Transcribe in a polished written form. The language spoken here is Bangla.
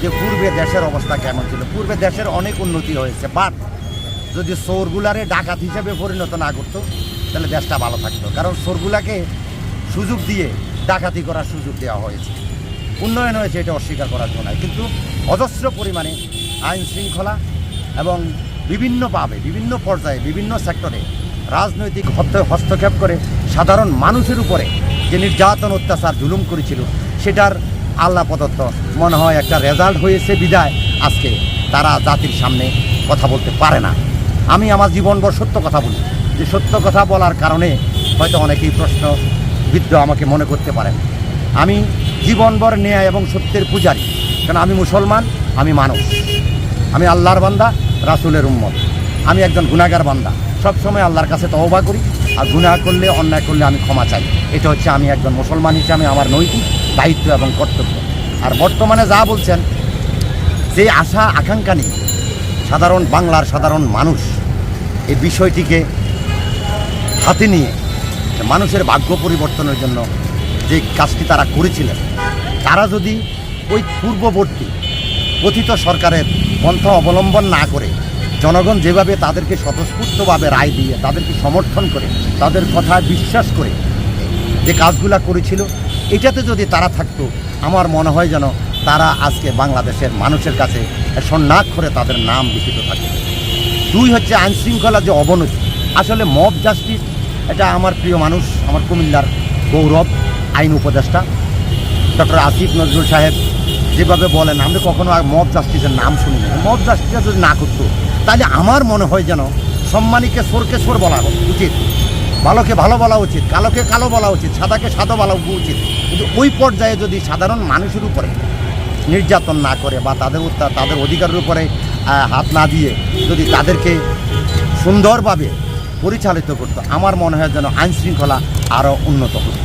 যে পূর্বে দেশের অবস্থা কেমন ছিল। পূর্বে দেশের অনেক উন্নতি হয়েছে, বাট যদি চোরগুলারে ডাকাত হিসেবে পরিণত না করতো তাহলে দেশটা ভালো থাকতো। কারণ চোরগুলাকে সুযোগ দিয়ে ডাকাতি করার সুযোগ দেওয়া হয়েছে, উন্নয়ন হয়েছে, এটা অস্বীকার করার জন্য। কিন্তু অজস্র পরিমাণে আইন শৃঙ্খলা এবং বিভিন্নভাবে বিভিন্ন পর্যায়ে বিভিন্ন সেক্টরে রাজনৈতিক হস্তক্ষেপ করে সাধারণ মানুষের উপরে যে নির্যাতন অত্যাচার জুলুম করেছিল, সেটার আল্লাহ প্রদত্ত মনে হয় একটা রেজাল্ট হয়েছে বিদায় আজকে তারা জাতির সামনে কথা বলতে পারে না। আমি আমার জীবনভর সত্য কথা বলি, যে সত্য কথা বলার কারণে হয়তো অনেকেই প্রশ্নবিদ্ধ আমাকে মনে করতে পারেন। আমি জীবনভর ন্যায় এবং সত্যের পূজারী, কারণ আমি মুসলমান, আমি মানুষ, আমি আল্লাহর বান্দা, রাসূলের উম্মত। আমি একজন গুনাহগার বান্দা, সবসময় আল্লাহর কাছে তওবা করি, আর গুনাহ করলে অন্যায় করলে আমি ক্ষমা চাই। এটা হচ্ছে আমি একজন মুসলমান হিসেবে আমার নৈতিক দায়িত্ব এবং কর্তব্য। আর বর্তমানে যা বলছেন, যে আশা আকাঙ্ক্ষা নিয়ে বাংলার সাধারণ মানুষ এই বিষয়টিকে হাতে নিয়ে মানুষের ভাগ্য পরিবর্তনের জন্য যে কাজটি তারা করেছিলেন, তারা যদি ওই পূর্ববর্তী কথিত সরকারের পন্থা অবলম্বন না করে জনগণ যেভাবে তাদেরকে স্বতঃস্ফূর্তভাবে রায় দিয়ে তাদেরকে সমর্থন করে তাদের কথায় বিশ্বাস করে যে কাজগুলো করেছিল, এটাতে যদি তারা থাকতো, আমার মনে হয় যেন তারা আজকে বাংলাদেশের মানুষের কাছে স্বর্ণাক্ষরে তাদের নাম লিখিত থাকে। দুই হচ্ছে আইনশৃঙ্খলা যে অবনতি, আসলে মব জাস্টিস, এটা আমার প্রিয় মানুষ, আমার কুমিল্লার গৌরব আইন উপদেষ্টা ডক্টর আসিফ নজরুল সাহেব যেভাবে বলেন, আমরা কখনো মব জাস্টিসের নাম শুনিনি। মব জাস্টিস যদি না করতো, তাহলে আমার মনে হয় যেন সম্মানীকে সোরকে সোর বলা উচিত, ভালোকে ভালো বলা উচিত, কালোকে কালো বলা উচিত, সাদাকে সাদা বলা উচিত। কিন্তু ওই পর্যায়ে যদি সাধারণ মানুষের উপরে নির্যাতন না করে বা তাদের অধিকারের উপরে হাত না দিয়ে যদি তাদেরকে সুন্দরভাবে পরিচালিত করতো, আমার মনে হয় যেন আইনশৃঙ্খলা আরও উন্নত হতো।